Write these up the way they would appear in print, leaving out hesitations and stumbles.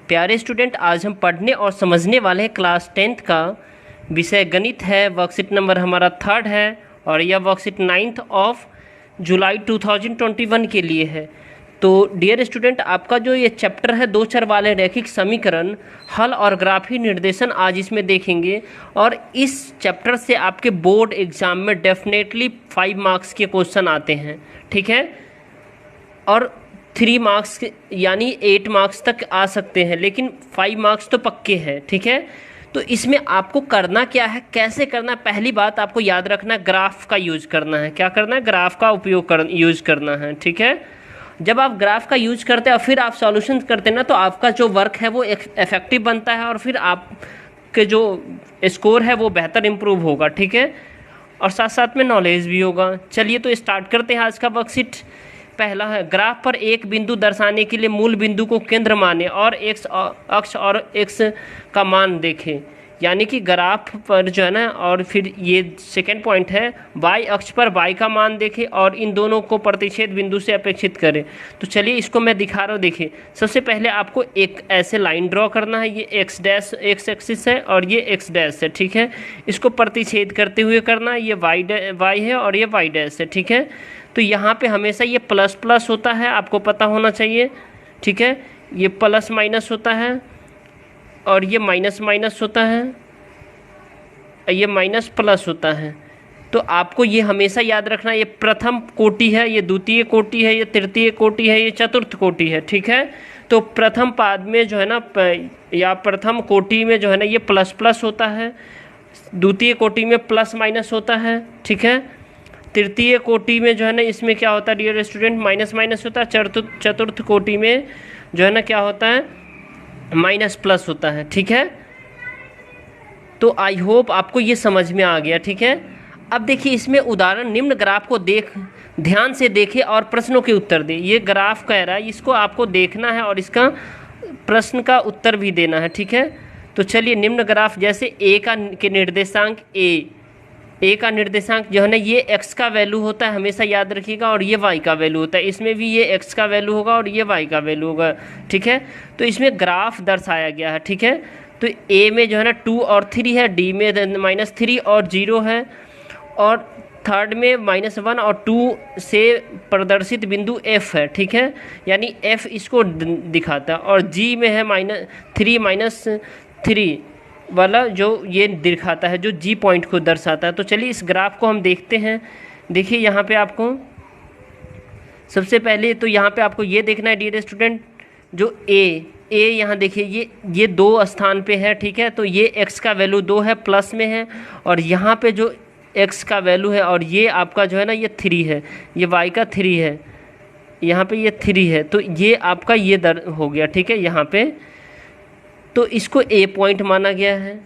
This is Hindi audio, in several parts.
प्यारे स्टूडेंट, आज हम पढ़ने और समझने वाले हैं क्लास 10th का विषय गणित है। वर्कशीट नंबर हमारा 3rd है और यह वर्कशीट 9th ऑफ जुलाई 2021 के लिए है। तो डियर स्टूडेंट, आपका जो ये चैप्टर है दो चर वाले रैखिक समीकरण, हल और ग्राफी निर्देशन, आज इसमें देखेंगे। और इस चैप्टर से आपके बोर्ड एग्जाम में डेफिनेटली 5 मार्क्स के क्वेश्चन आते हैं, ठीक है। और 3 मार्क्स यानी 8 मार्क्स तक आ सकते हैं, लेकिन 5 मार्क्स तो पक्के हैं, ठीक है। तो इसमें आपको करना क्या है, कैसे करना है, पहली बात आपको याद रखना है, ग्राफ का यूज करना है। क्या करना है? ग्राफ का यूज करना है, ठीक है। जब आप ग्राफ का यूज करते हैं और फिर आप सॉल्यूशन करते हैं ना, तो आपका जो वर्क है वो इफेक्टिव बनता है और फिर आपके जो स्कोर है वो बेहतर इंप्रूव होगा, ठीक है। और साथ साथ में नॉलेज भी होगा। चलिए तो स्टार्ट करते हैं आज का वर्कशीट। पहला है, ग्राफ पर एक बिंदु दर्शाने के लिए मूल बिंदु को केंद्र माने और एक्स अक्ष और एक्स का मान देखें। यानी कि ग्राफ पर जो है ना, और फिर ये सेकंड पॉइंट है, वाई अक्ष पर वाई का मान देखें और इन दोनों को प्रतिच्छेद बिंदु से अपेक्षित करें। तो चलिए इसको मैं दिखा रहा हूँ। देखिए, सबसे पहले आपको एक ऐसे लाइन ड्रॉ करना है। ये एक्स डैश एक्स एक्सिस है और ये एक्स डैश है, ठीक है। इसको प्रतिच्छेद करते हुए करना है। ये वाई है और ये वाई डैश है, ठीक है। तो यहाँ पे हमेशा ये प्लस प्लस होता है, आपको पता होना चाहिए, ठीक है। ये प्लस माइनस होता है और ये माइनस माइनस होता है, ये माइनस प्लस होता है। तो आपको ये हमेशा याद रखना, ये प्रथम कोटि है, ये द्वितीय कोटि है, ये तृतीय कोटि है, ये चतुर्थ कोटि है, ठीक है। तो प्रथम पाद में जो है ना, या प्रथम कोटि में जो है ना, ये प्लस प्लस होता है। द्वितीय कोटि में प्लस माइनस होता है, ठीक है। तृतीय कोटि में जो है ना, इसमें क्या होता है डियर स्टूडेंट, माइनस माइनस होता है। चतुर्थ कोटि में जो है ना, क्या होता है, माइनस प्लस होता है, ठीक है। तो आई होप आपको ये समझ में आ गया, ठीक है। अब देखिए इसमें उदाहरण, निम्न ग्राफ को ध्यान से देखें और प्रश्नों के उत्तर दें। ये ग्राफ कह रहा है, इसको आपको देखना है और इसका प्रश्न का उत्तर भी देना है, ठीक है। तो चलिए, निम्न ग्राफ जैसे ए के निर्देशांक ए का निर्देशांक जो है ना, ये x का वैल्यू होता है, हमेशा याद रखिएगा, और ये y का वैल्यू होता है। इसमें भी ये x का वैल्यू होगा और ये y का वैल्यू होगा, ठीक है। तो इसमें ग्राफ दर्शाया गया है, ठीक है। तो a में जो है ना 2 और 3 है, d में -3 और 0 है, और थर्ड में -1 और 2 से प्रदर्शित बिंदु f है, ठीक है। यानी f इसको दिखाता है, और g में है -3 -3 वाला, जो ये दिखाता है, जो जी पॉइंट को दर्शाता है। तो चलिए इस ग्राफ को हम देखते हैं। देखिए यहाँ पे आपको सबसे पहले तो यहाँ पे आपको ये देखना है डियर स्टूडेंट, जो ए यहाँ देखिए ये 2 स्थान पे है, ठीक है। तो ये x का वैल्यू 2 है, प्लस में है, और यहाँ पे जो x का वैल्यू है, और ये आपका जो है ना, ये 3 है, ये y का 3 है, यहाँ पे ये 3 है। तो ये आपका ये दर हो गया, ठीक है, यहाँ पे। तो इसको ए पॉइंट माना गया है।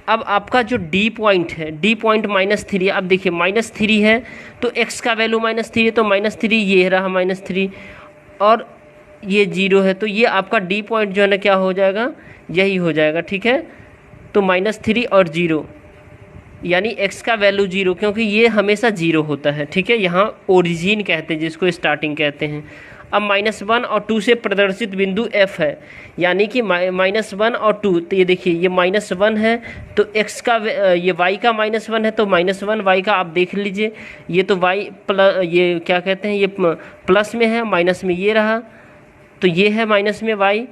अब आपका जो डी पॉइंट है, डी पॉइंट -3, अब देखिए -3 है, तो x का वैल्यू -3 है, तो -3 ये रहा -3, और ये 0 है, तो ये आपका डी पॉइंट जो है ना, क्या हो जाएगा, यही हो जाएगा, ठीक है। तो -3 और 0, यानी x का वैल्यू 0, क्योंकि ये हमेशा 0 होता है, ठीक है। यहाँ ओरिजिन कहते हैं, जिसको स्टार्टिंग कहते हैं। अब -1 और 2 से प्रदर्शित बिंदु f है, यानी कि -1 और 2, तो ये देखिए ये -1 है, तो x का ये y का -1 है, तो -1 y का आप देख लीजिए। ये तो y प्लस, ये क्या कहते हैं, ये प्लस में है, माइनस में ये रहा, तो ये है माइनस में y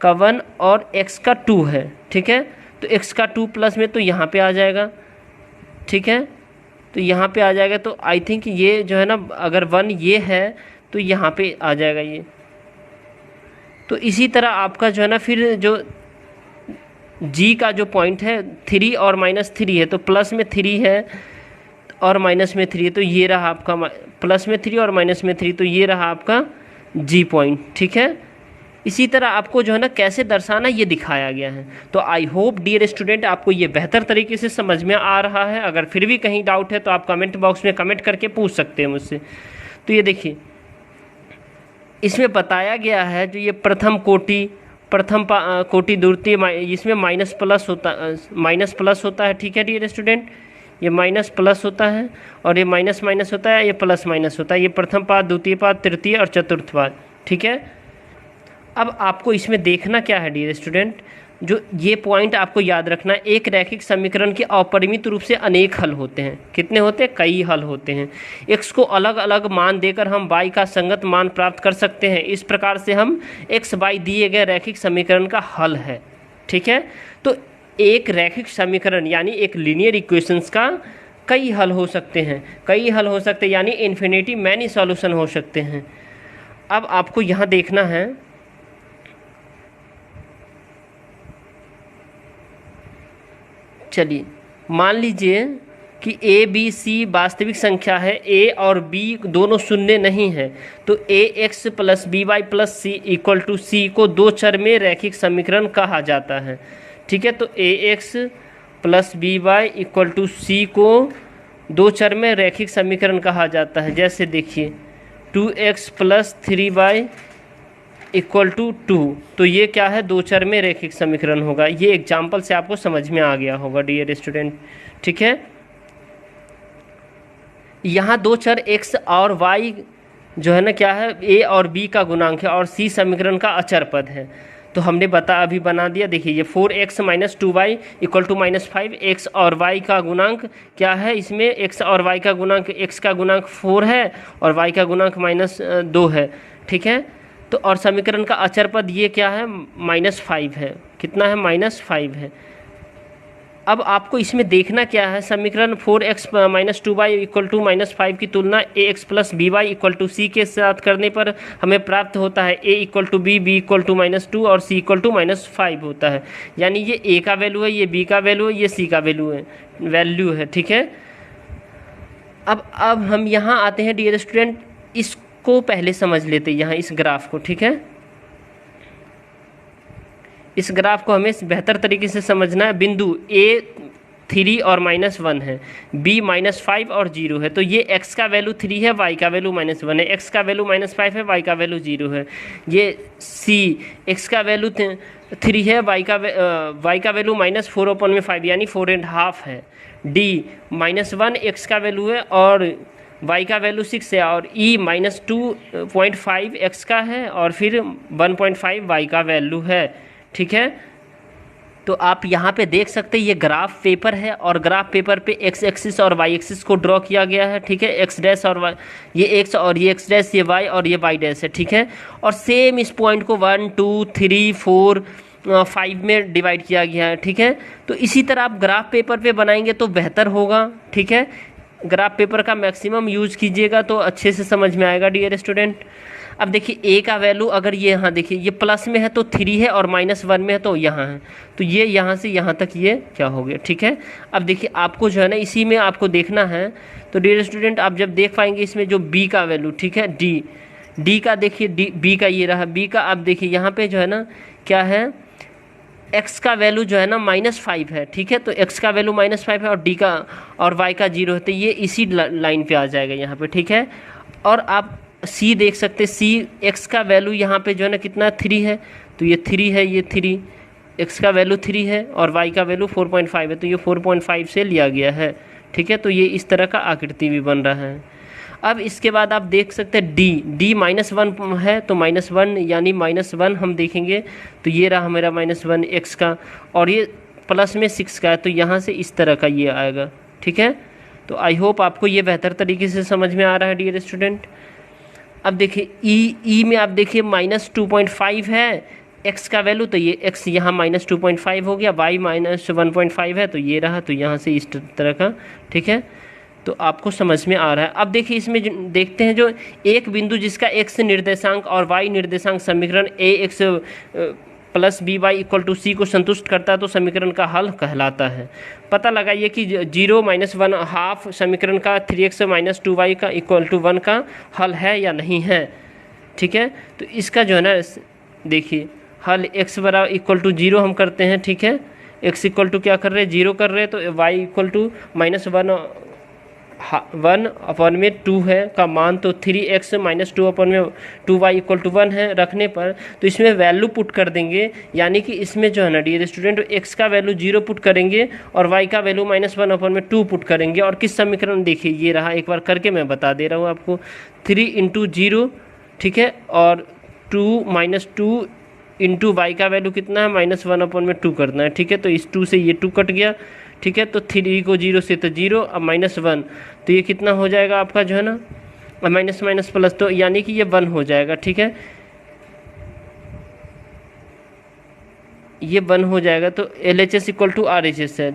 का 1 और x का 2 है, ठीक है। तो x का 2 प्लस में, तो यहाँ पे आ जाएगा, ठीक है। तो यहाँ पे आ जाएगा, तो आई थिंक ये जो है ना, अगर 1 ये है तो यहाँ पे आ जाएगा ये। तो इसी तरह आपका जो है ना, फिर जो g का जो पॉइंट है 3 और -3 है, तो प्लस में 3 है और माइनस में 3 है, तो ये रहा आपका प्लस में 3 और माइनस में 3, तो ये रहा आपका g पॉइंट, ठीक है। इसी तरह आपको जो है ना, कैसे दर्शाना ये दिखाया गया है। तो आई होप डियर स्टूडेंट आपको ये बेहतर तरीके से समझ में आ रहा है। अगर फिर भी कहीं डाउट है तो आप कमेंट बॉक्स में कमेंट करके पूछ सकते हैं मुझसे। तो ये देखिए इसमें बताया गया है, जो ये प्रथम कोटि द्वितीय, इसमें माइनस प्लस होता है, ठीक है डियर स्टूडेंट। ये माइनस प्लस होता है और ये माइनस माइनस होता है, ये प्लस माइनस होता है। ये प्रथम पाद, द्वितीय पाद, तृतीय और चतुर्थ पाद, ठीक है। अब आपको इसमें देखना क्या है डियर स्टूडेंट, जो ये पॉइंट आपको याद रखना है, एक रैखिक समीकरण के अपरिमित रूप से अनेक हल होते हैं। कितने होते हैं? कई हल होते हैं। x को अलग अलग मान देकर हम y का संगत मान प्राप्त कर सकते हैं। इस प्रकार से हम x y दिए गए रैखिक समीकरण का हल है। ठीक है, तो एक रैखिक समीकरण यानी एक लीनियर इक्वेशंस का कई हल हो सकते हैं, कई हल हो सकते हैं, यानी इन्फिनिटी मैनी सॉल्यूशन हो सकते हैं। अब आपको यहाँ देखना है, चलिए मान लीजिए कि ए बी सी वास्तविक संख्या है, ए और बी दोनों शून्य नहीं है, तो a x plus b y plus c equal to c को दो चर में रैखिक समीकरण कहा जाता है। ठीक है, तो a x plus b y equal to c को दो चर में रैखिक समीकरण कहा जाता है। जैसे देखिए 2x plus 3y equal to 2, तो ये क्या है? दो चर में रैखिक समीकरण होगा। ये एग्जाम्पल से आपको समझ में आ गया होगा डियर स्टूडेंट। ठीक है, यहाँ दो चर x और y जो है ना क्या है? a और b का गुणांक है और c समीकरण का अचर पद है। तो हमने अभी बना दिया। देखिए ये 4x minus 2y equal to -5, x और y का गुणांक क्या है? इसमें x और y का गुणांक, x का गुणांक 4 है और y का गुणांक -2 है। ठीक है, तो और समीकरण का अचर पद ये क्या है? -5 है। कितना है? -5 है। अब आपको इसमें देखना क्या है? समीकरण 4x minus 2y equal to -5 की तुलना ax plus b y equal to c के साथ करने पर हमें प्राप्त होता है a equal to b, b equal to -2 और c इक्वल टू -5 होता है। यानी ये a का वैल्यू है, ये b का वैल्यू है, ये c का वैल्यू है। ठीक है, अब हम यहाँ आते हैं डियर स्टूडेंट, इसको पहले समझ लेते हैं यहाँ इस ग्राफ को। ठीक है, इस ग्राफ को हमें बेहतर तरीके से समझना है। बिंदु a 3 और -1 है, b -5 और 0 है, तो ये x का वैल्यू 3 है, y का वैल्यू -1 है, x का वैल्यू -5 है, y का वैल्यू 0 है। ये c x का वैल्यू 3 है, y का वैल्यू -4/5 यानी 4.5 है। d -1 x का वैल्यू है और y का वैल्यू 6 है और e -2.5 x का है और फिर 1.5 y का वैल्यू है। ठीक है, तो आप यहाँ पे देख सकते हैं ये ग्राफ पेपर है और ग्राफ पेपर पे x एक्सिस और y एक्सिस को ड्रॉ किया गया है। ठीक है, x डैश और y, ये x और ये x डैश, ये y और ये y डैश है। ठीक है, और सेम इस पॉइंट को 1 2 3 4 5 में डिवाइड किया गया है। ठीक है, तो इसी तरह आप ग्राफ पेपर पे बनाएंगे तो बेहतर होगा। ठीक है, ग्राफ पेपर का मैक्सिमम यूज कीजिएगा तो अच्छे से समझ में आएगा डियर स्टूडेंट। अब देखिए a का वैल्यू अगर ये यहाँ देखिए ये प्लस में है तो 3 है और -1 में है तो यहाँ है, तो ये यहाँ से यहाँ तक ये क्या हो गया। ठीक है, अब देखिए आपको जो है ना इसी में आपको देखना है। तो डियर स्टूडेंट आप जब देख पाएंगे इसमें जो b का वैल्यू, ठीक है, d का देखिए, b का ये रहा, b का आप देखिए यहाँ पे जो है ना क्या है, x का वैल्यू जो है ना -5 है। ठीक है, तो x का वैल्यू -5 है और d का और y का 0 है, तो ये इसी लाइन पे आ जाएगा यहाँ पे। ठीक है, और आप c देख सकते हैं, c x का वैल्यू यहाँ पे जो है ना कितना 3 है, तो ये 3 है, ये 3 x का वैल्यू 3 है और y का वैल्यू 4.5 है, तो ये 4.5 से लिया गया है। ठीक है, तो ये इस तरह का आकृति भी बन रहा है। अब इसके बाद आप देख सकते हैं d -1 है, तो -1 यानी -1 हम देखेंगे तो ये रहा मेरा -1 x का और ये प्लस में 6 का है, तो यहाँ से इस तरह का ये आएगा। ठीक है, तो आई होप आपको ये बेहतर तरीके से समझ में आ रहा है डियर स्टूडेंट। अब देखिए ई में आप देखिए -2.5 है x का वैल्यू, तो ये x यहाँ -2.5 हो गया, y -1.5 है, तो ये रहा, तो यहाँ से इस तरह का। ठीक है, तो आपको समझ में आ रहा है। अब देखिए इसमें देखते हैं जो एक बिंदु जिसका x निर्देशांक और y निर्देशांक समीकरण ax plus b y equal to c को संतुष्ट करता है तो समीकरण का हल कहलाता है। पता लगाइए कि 0 -1 हाफ समीकरण का 3x माइनस 2y का इक्वल टू 1 का हल है या नहीं है। ठीक है, तो इसका जो है ना देखिए हल x बराबर इक्वल टू 0 हम करते हैं। ठीक है, x इक्वल टू क्या कर रहे हैं 0 कर रहे हैं, तो y इक्वल टू -1 अपॉन में 2 है का मान, तो 3x माइनस 2 अपॉन में 2y इक्वल टू 1 है रखने पर, तो इसमें वैल्यू पुट कर देंगे, यानी कि इसमें जो है ना डियर स्टूडेंट x का वैल्यू 0 पुट करेंगे और y का वैल्यू -1 अपॉन में 2 पुट करेंगे। और किस समीकरण देखिए ये रहा, एक बार करके मैं बता दे रहा हूँ आपको, 3 × 0। ठीक है, और 2 - 2 इंटू वाई का वैल्यू कितना है -1/2 करना है, ठीक है। तो इस 2 से ये 2 कट गया, ठीक है। तो 3 को 0 से तो 0, अब -1, तो ये कितना हो जाएगा आपका जो है ना माइनस माइनस प्लस, तो यानी कि ये 1 हो जाएगा, ठीक है। ये 1 हो जाएगा, तो LHS इक्वल टू RHS है।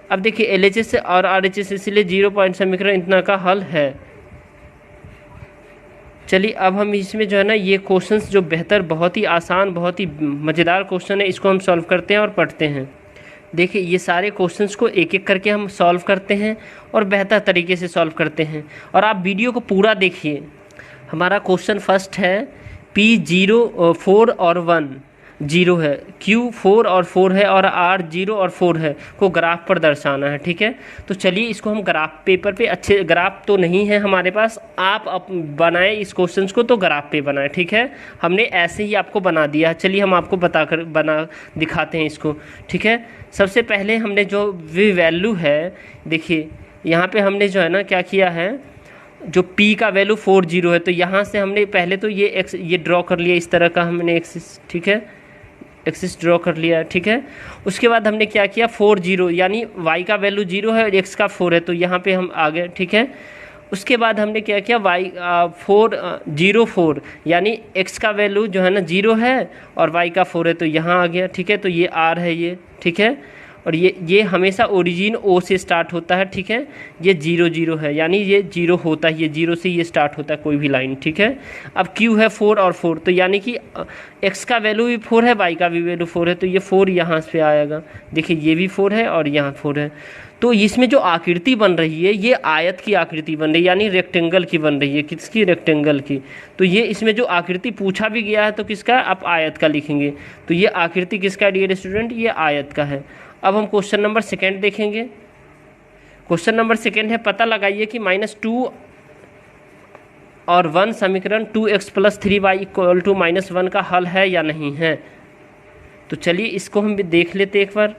अब देखिए LHS और RHS इसलिए 0 पॉइंट समीकरण इतना का हल है। चलिए अब हम इसमें जो है ना ये क्वेश्चंस जो बेहतर, बहुत ही आसान, बहुत ही मज़ेदार क्वेश्चन है, इसको हम सॉल्व करते हैं और पढ़ते हैं। देखिए ये सारे क्वेश्चंस को एक एक करके हम सॉल्व करते हैं और बेहतर तरीके से सॉल्व करते हैं, और आप वीडियो को पूरा देखिए। हमारा क्वेश्चन फर्स्ट है P 0 4 और 1 0 है, Q 4 और 4 है, और R 0 और 4 है को ग्राफ पर दर्शाना है, ठीक है। तो चलिए इसको हम ग्राफ पेपर पे, अच्छे ग्राफ तो नहीं है हमारे पास, आप बनाएं इस क्वेश्चंस को, तो ग्राफ पे बनाएं, ठीक है। हमने ऐसे ही आपको बना दिया है, चलिए हम आपको बना दिखाते हैं इसको, ठीक है। सबसे पहले हमने जो वैल्यू है, देखिए यहाँ पे हमने जो है ना क्या किया है, जो P का वैल्यू 4 0 है, तो यहाँ से हमने पहले तो ये ड्रॉ कर लिया, इस तरह का हमने एक्सिस, ठीक है, एक्सिस ड्रॉ कर लिया, ठीक है। उसके बाद हमने क्या किया, 4 0 यानी y का वैल्यू 0 है और x का 4 है, तो यहाँ पे हम आ गए, ठीक है। उसके बाद हमने क्या किया, 4 0 4 यानी x का वैल्यू जो है ना 0 है और y का 4 है, तो यहाँ आ गया, ठीक है। तो ये r है ये, ठीक है। और ये हमेशा ओरिजिन O से स्टार्ट होता है, ठीक है। ये 0 0 है यानी ये 0 होता है, ये 0 से ये स्टार्ट होता है कोई भी लाइन, ठीक है। अब Q है 4 और 4, तो यानी कि x का वैल्यू भी 4 है, y का भी वैल्यू 4 है, तो ये 4 यहाँ से आएगा। देखिए ये भी 4 है और यहाँ 4 है। तो इसमें जो आकृति बन रही है ये आयत की आकृति बन रही है, यानी रेक्टेंगल की बन रही है। किसकी? रेक्टेंगल की। तो ये इसमें जो आकृति पूछा भी गया है तो किसका? आप आयत का लिखेंगे। तो ये आकृति किसका डियर स्टूडेंट? ये आयत का है। अब हम क्वेश्चन नंबर सेकेंड देखेंगे। क्वेश्चन नंबर सेकेंड है, पता लगाइए कि -2 और 1 समीकरण 2x + 3y = -1 का हल है या नहीं है। तो चलिए इसको हम भी देख लेते एक बार।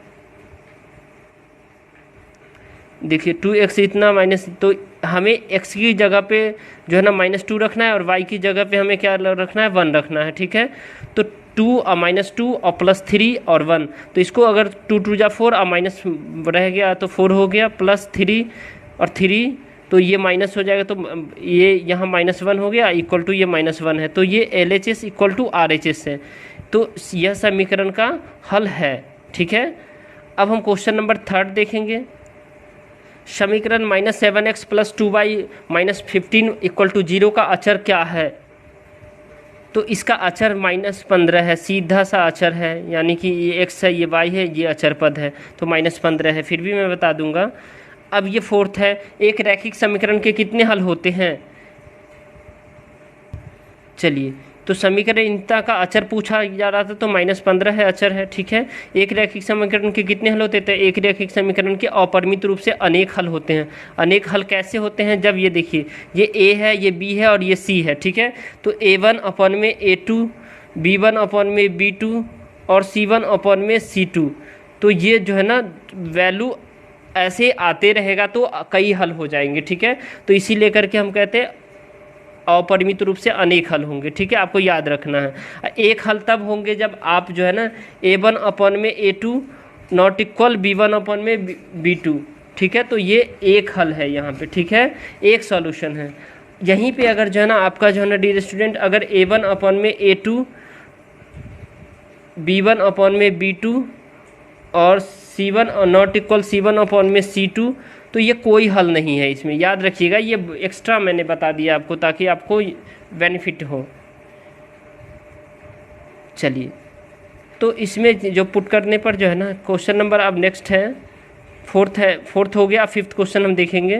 देखिए 2x इतना माइनस, तो हमें x की जगह पे जो है ना -2 रखना है और y की जगह पे हमें क्या रखना है? 1 रखना है, ठीक है। तो 2 और -2 और +3 और 1, तो इसको अगर 2 2 जा 4 और माइनस रह गया तो 4 हो गया, +3 और 3, तो ये माइनस हो जाएगा, तो ये यहाँ -1 हो गया इक्वल टू ये -1 है। तो ये LHS = RHS है। तो यह समीकरण का हल है, ठीक है। अब हम क्वेश्चन नंबर थर्ड देखेंगे। समीकरण -7x + 2y - 15 = 0 का अचर क्या है। तो इसका अचर -15 है, सीधा सा अचर है, यानी कि ये x है, ये y है, ये अचर पद है, तो -15 है। फिर भी मैं बता दूंगा। अब ये फोर्थ है, एक रैखिक समीकरण के कितने हल होते हैं। चलिए, तो समीकरणिकता का अचर पूछा जा रहा था, तो -15 है, अचर है, ठीक है। एक रैखिक समीकरण के कितने हल होते थे। एक रैखिक समीकरण के अपरिमित रूप से अनेक हल होते हैं। अनेक हल कैसे होते हैं? जब ये देखिए ये A है, ये B है और ये C है, ठीक है। तो A1/A2, B1/B2 और C1/C2, तो ये जो है ना वैल्यू ऐसे आते रहेगा तो कई हल हो जाएंगे, ठीक है। तो इसी लेकर के हम कहते हैं अपरिमित रूप से अनेक हल होंगे, ठीक है। आपको याद रखना है। एक हल तब होंगे जब आप जो है ना A1/A2 ≠ B1/B2, ठीक है। तो ये एक हल है यहाँ पे, ठीक है, एक सॉल्यूशन है। यहीं पे अगर जो है ना आपका जो है ना डियर स्टूडेंट, अगर A1/A2 B1/B2 और C1 ≠ C1/C2, तो ये कोई हल नहीं है इसमें, याद रखिएगा। ये एक्स्ट्रा मैंने बता दिया आपको ताकि आपको बेनिफिट हो। चलिए, तो इसमें जो पुट करने पर जो है ना क्वेश्चन नंबर अब नेक्स्ट है, फोर्थ हो गया। फिफ्थ क्वेश्चन हम देखेंगे।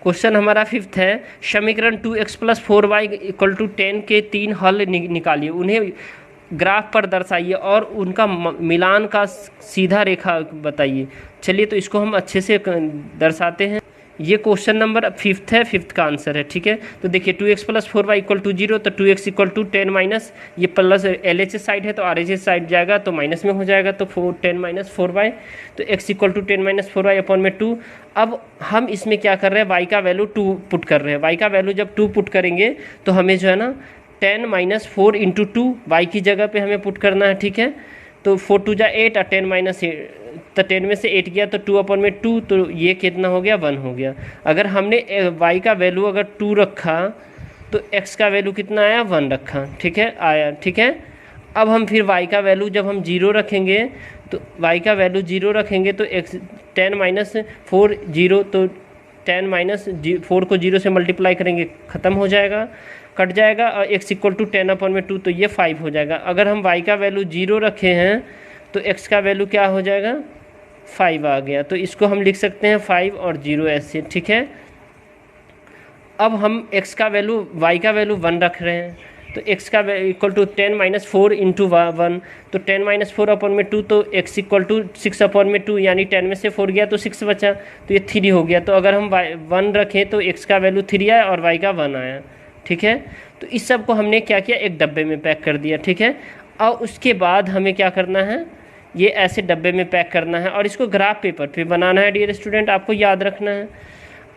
क्वेश्चन हमारा फिफ्थ है, समीकरण 2x + 4y = 10 के 3 हल निकालिए, उन्हें ग्राफ पर दर्शाइए और उनका मिलान का सीधा रेखा बताइए। चलिए, तो इसको हम अच्छे से दर्शाते हैं। ये क्वेश्चन नंबर फिफ्थ है, फिफ्थ का आंसर है, ठीक है। तो देखिए 2x + 4y = 0, तो 2x = 10 माइनस, ये प्लस LHS साइड है तो RHS साइड जाएगा तो माइनस में हो जाएगा, तो 10 - 4y, तो x = 10 - 4y/2। अब हम इसमें क्या कर रहे हैं, y का वैल्यू 2 पुट कर रहे हैं। y का वैल्यू जब 2 पुट करेंगे तो हमें जो है ना 10 माइनस 4 इंटू 2 वाई की जगह पे हमें पुट करना है, ठीक है। तो 4 2 जा 8 और 10 माइनस 8, तो 10 में से 8 गया तो 2 अपन में 2, तो ये कितना हो गया 1 हो गया। अगर हमने y का वैल्यू अगर 2 रखा तो x का वैल्यू कितना आया 1 रखा, ठीक है, आया, ठीक है। अब हम फिर y का वैल्यू जब हम 0 रखेंगे तो y का वैल्यू 0 रखेंगे तो x 10 माइनस 4 0, तो 10 माइनस 4 को 0 से मल्टीप्लाई करेंगे ख़त्म हो जाएगा, कट जाएगा, और x इक्वल टू 10 अपन में 2, तो ये 5 हो जाएगा। अगर हम y का वैल्यू 0 रखे हैं तो x का वैल्यू क्या हो जाएगा 5 आ गया। तो इसको हम लिख सकते हैं 5 और 0 ऐसे, ठीक है। अब हम x का वैल्यू y का वैल्यू 1 रख रहे हैं, तो x का इक्वल टू 10 माइनस 4 इंटू 1, तो 10 माइनस 4 अपन में 2, तो x इक्वल टू 6 अपन में 2, यानी 10 में से 4 गया तो 6 बचा, तो ये 3 हो गया। तो अगर हम 1 रखें तो x का वैल्यू 3 आया और y का 1 आया, ठीक है। तो इस सब को हमने क्या किया, एक डब्बे में पैक कर दिया, ठीक है। और उसके बाद हमें क्या करना है, ये ऐसे डब्बे में पैक करना है और इसको ग्राफ पेपर पे बनाना है डियर स्टूडेंट, आपको याद रखना है।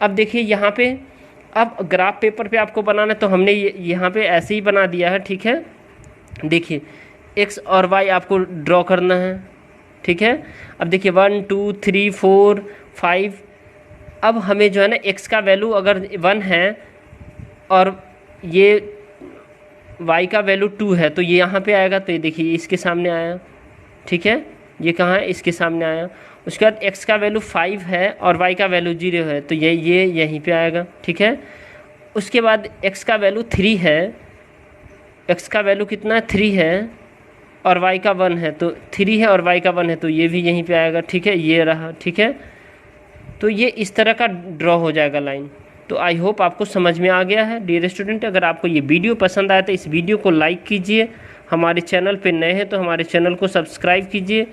अब देखिए यहाँ पे, अब ग्राफ पेपर पे आपको बनाना है, तो हमने यहाँ पे ऐसे ही बना दिया है, ठीक है। देखिए x और y आपको ड्रॉ करना है, ठीक है। अब देखिए 1 2 3 4 5, अब हमें जो है ना x का वैल्यू अगर 1 है और ये y का वैल्यू 2 है, तो ये यहाँ पे आएगा, तो ये देखिए इसके सामने आया, ठीक है। ये कहाँ है, इसके सामने आया। उसके बाद x का वैल्यू 5 है और y का वैल्यू 0 है, तो ये यहीं पे आएगा, ठीक है। उसके बाद x का वैल्यू 3 है, x का वैल्यू कितना 3 है और y का 1 है, तो 3 है और y का 1 है, तो ये भी यहीं पे आएगा, ठीक है, ये रहा, ठीक है। तो ये इस तरह का ड्रॉ हो जाएगा लाइन। तो आई होप आपको समझ में आ गया है डियर स्टूडेंट। अगर आपको ये वीडियो पसंद आया तो इस वीडियो को लाइक कीजिए, हमारे चैनल पे नए हैं तो हमारे चैनल को सब्सक्राइब कीजिए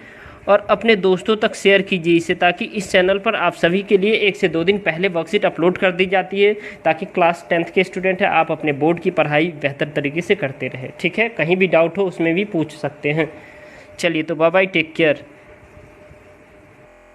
और अपने दोस्तों तक शेयर कीजिए इसे, ताकि इस चैनल पर आप सभी के लिए 1 से 2 दिन पहले वर्कशीट अपलोड कर दी जाती है, ताकि क्लास 10th के स्टूडेंट हैं आप अपने बोर्ड की पढ़ाई बेहतर तरीके से करते रहें, ठीक है। कहीं भी डाउट हो उसमें भी पूछ सकते हैं। चलिए तो बाय बाय, टेक केयर।